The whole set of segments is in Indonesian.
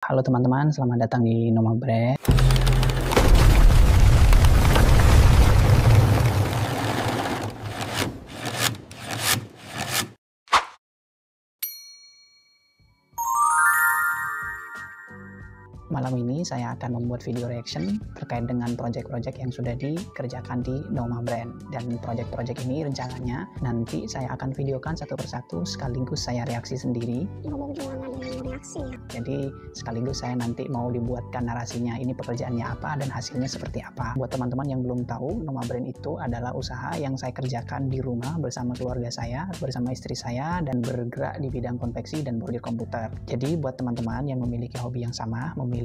Halo teman-teman, selamat datang di Noma Brand. Malam ini saya akan membuat video reaction terkait dengan project-project yang sudah dikerjakan di Noma Brand. Dan project-project ini rencananya nanti saya akan videokan satu persatu sekaligus saya reaksi sendiri. Ngomong gimana dengan reaksi ya? Jadi sekaligus saya nanti mau dibuatkan narasinya, ini pekerjaannya apa dan hasilnya seperti apa. Buat teman-teman yang belum tahu, Noma Brand itu adalah usaha yang saya kerjakan di rumah bersama keluarga saya, bersama istri saya, dan bergerak di bidang konveksi dan bordir komputer. Jadi buat teman-teman yang memiliki hobi yang sama, memiliki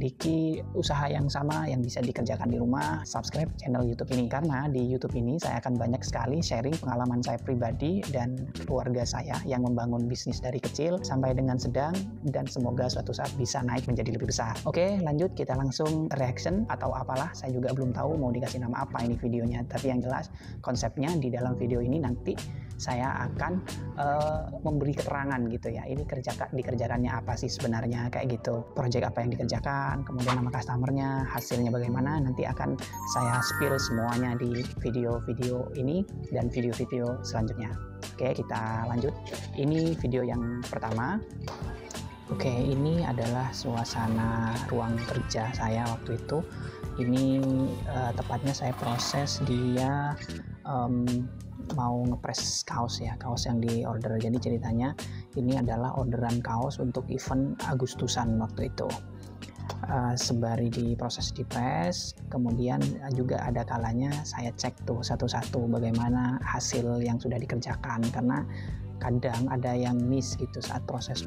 usaha yang sama yang bisa dikerjakan di rumah, subscribe channel YouTube ini. Karena di YouTube ini saya akan banyak sekali sharing pengalaman saya pribadi dan keluarga saya yang membangun bisnis dari kecil sampai dengan sedang, dan semoga suatu saat bisa naik menjadi lebih besar. Oke, lanjut kita langsung reaction atau apalah, saya juga belum tahu mau dikasih nama apa ini videonya, tapi yang jelas konsepnya di dalam video ini nanti saya akan memberi keterangan gitu ya, ini dikerjakannya apa sih sebenarnya, kayak gitu, project apa yang dikerjakan, kemudian nama customernya, hasilnya bagaimana, nanti akan saya spill semuanya di video-video ini dan video-video selanjutnya. Oke, kita lanjut. Ini video yang pertama. Oke, ini adalah suasana ruang kerja saya waktu itu. Ini tepatnya saya proses dia mau ngepres kaos ya, kaos yang di order. Jadi ceritanya ini adalah orderan kaos untuk event Agustusan waktu itu. Sembari diproses di press, kemudian juga ada kalanya saya cek tuh satu-satu bagaimana hasil yang sudah dikerjakan, karena kadang ada yang miss gitu saat proses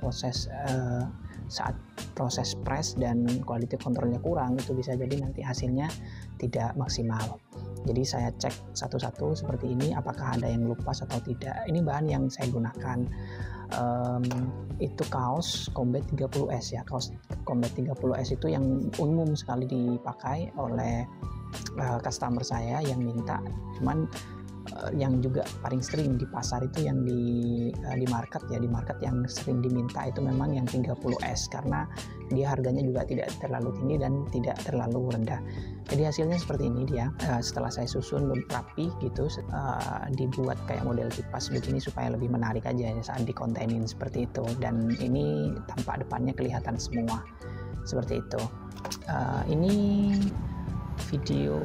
press dan quality controlnya kurang, itu bisa jadi nanti hasilnya tidak maksimal. Jadi saya cek satu-satu seperti ini, apakah ada yang lepas atau tidak. Ini bahan yang saya gunakan itu kaos Combat 30S ya, kaos Combat 30S itu yang umum sekali dipakai oleh customer saya yang minta. Cuman yang juga paling sering di pasar itu yang di market ya, di market yang sering diminta itu memang yang 30S, karena dia harganya juga tidak terlalu tinggi dan tidak terlalu rendah. Jadi hasilnya seperti ini dia, setelah saya susun rapi gitu, dibuat kayak model kipas begini supaya lebih menarik aja saat dikontenin seperti itu, dan ini tampak depannya kelihatan semua seperti itu. Ini video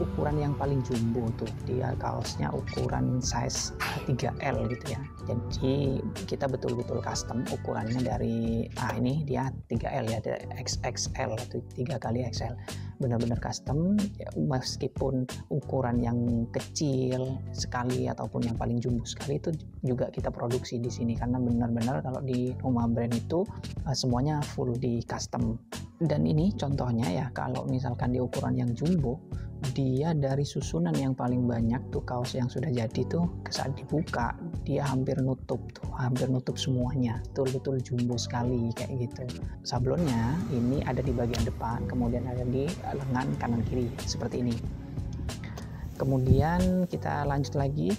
ukuran yang paling jumbo tuh, dia kaosnya ukuran size 3L gitu ya. Jadi kita betul-betul custom ukurannya dari ini dia 3L ya, ada XXL atau 3 kali XL, benar-benar custom ya, meskipun ukuran yang kecil sekali ataupun yang paling jumbo sekali itu juga kita produksi di sini, karena benar-benar kalau di Noma Brand itu semuanya full di custom. Dan ini contohnya ya, kalau misalkan di ukuran yang jumbo, dia dari susunan yang paling banyak tuh kaos yang sudah jadi tuh, saat dibuka dia hampir nutup semuanya, betul-betul jumbo sekali kayak gitu. Sablonnya ini ada di bagian depan, kemudian ada di lengan kanan kiri seperti ini. Kemudian kita lanjut lagi.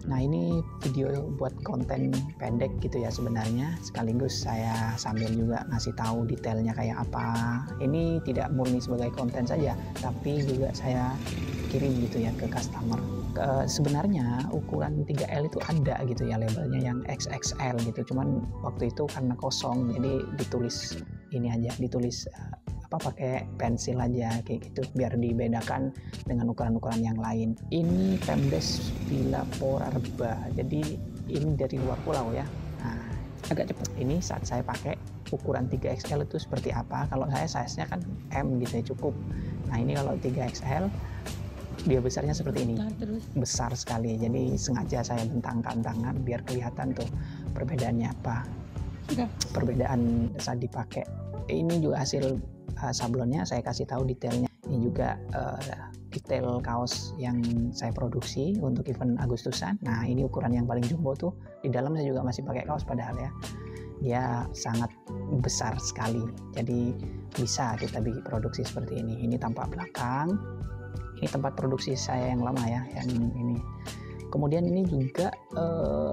Nah ini video buat konten pendek gitu ya sebenarnya, sekaligus saya sambil juga ngasih tahu detailnya kayak apa. Ini tidak murni sebagai konten saja, tapi juga saya kirim gitu ya ke customer. Sebenarnya ukuran 3L itu ada gitu ya labelnya yang XXL gitu, cuman waktu itu karena kosong jadi ditulis ini aja, ditulis pakai pensil aja kayak gitu biar dibedakan dengan ukuran-ukuran yang lain. Ini Pemdes Villa Porarba, jadi ini dari luar pulau ya. Nah, agak cepat ini saat saya pakai ukuran 3XL itu seperti apa. Kalau saya size-nya kan M gitu ya, cukup. Nah ini kalau 3XL dia besarnya seperti ini, besar sekali, jadi sengaja saya bentangkan tangan biar kelihatan tuh perbedaannya apa. Perbedaan saat dipakai. Ini juga hasil sablonnya, saya kasih tahu detailnya. Ini juga detail kaos yang saya produksi untuk event Agustusan. Nah ini ukuran yang paling jumbo tuh, di dalam saya juga masih pakai kaos padahal ya, dia sangat besar sekali, jadi bisa kita bikin produksi seperti ini. Ini tampak belakang, ini tempat produksi saya yang lama ya, yang ini. Kemudian ini juga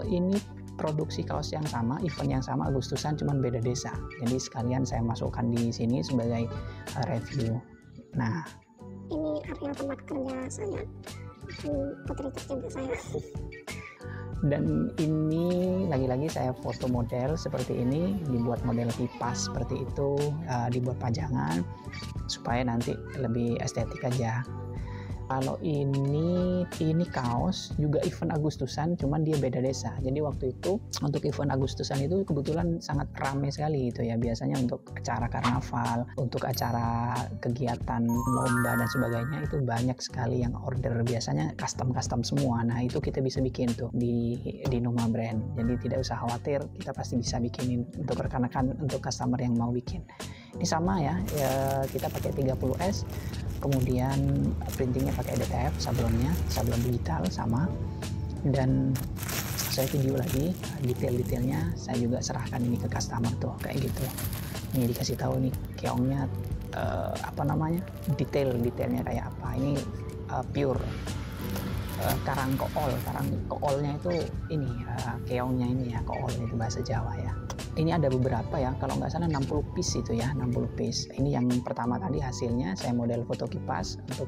ini produksi kaos yang sama, event yang sama Agustusan, cuman beda desa. Jadi sekalian saya masukkan di sini sebagai review. Nah, ini area tempat kerja saya, putri tercinta saya. Dan ini lagi-lagi saya foto model seperti ini, dibuat model pipas seperti itu, dibuat pajangan supaya nanti lebih estetik aja. Kalau ini kaos juga event Agustusan, cuman dia beda desa. Jadi waktu itu untuk event Agustusan itu kebetulan sangat ramai sekali gitu ya. Biasanya untuk acara karnaval, untuk acara kegiatan lomba dan sebagainya itu banyak sekali yang order. Biasanya custom semua. Nah itu kita bisa bikin tuh di Noma Brand. Jadi tidak usah khawatir, kita pasti bisa bikinin untuk rekan-rekan, untuk customer yang mau bikin. Ini sama ya, kita pakai 30S. Kemudian printingnya pakai DTF, sablon digital sama, dan saya video lagi detail-detailnya, saya juga serahkan ini ke customer tuh kayak gitu. Ini dikasih tahu nih keongnya detailnya kayak apa. Ini pure karang koolnya itu ini keongnya ini ya, kool itu bahasa Jawa ya. Ini ada beberapa ya, kalau nggak salah 60 piece itu ya, 60 piece. Ini yang pertama tadi hasilnya saya model foto kipas untuk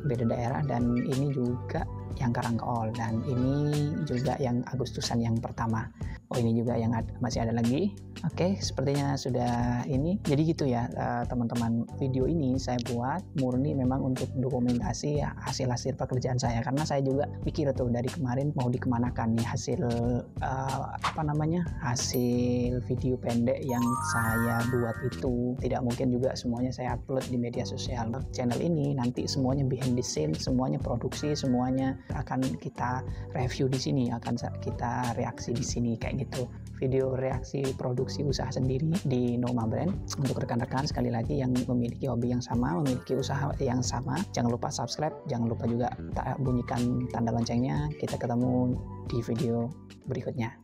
beda daerah, dan ini juga yang karang kool, dan ini juga yang Agustusan yang pertama. Oh ini juga yang masih ada lagi. Oke, sepertinya sudah ini. Jadi gitu ya teman-teman, video ini saya buat murni memang untuk dokumentasi ya, hasil pekerjaan saya, karena saya juga pikir tuh dari kemarin mau dikemanakan nih hasil hasil video pendek yang saya buat itu. Tidak mungkin juga semuanya saya upload di media sosial. Channel ini nanti semuanya behind the scene, semuanya produksi, semuanya akan kita review di sini, akan kita reaksi di sini kayak gitu. Video reaksi produksi usaha sendiri di Noma Brand. Untuk rekan-rekan sekali lagi yang memiliki hobi yang sama, memiliki usaha yang sama, jangan lupa subscribe, jangan lupa juga bunyikan tanda loncengnya. Kita ketemu di video berikutnya.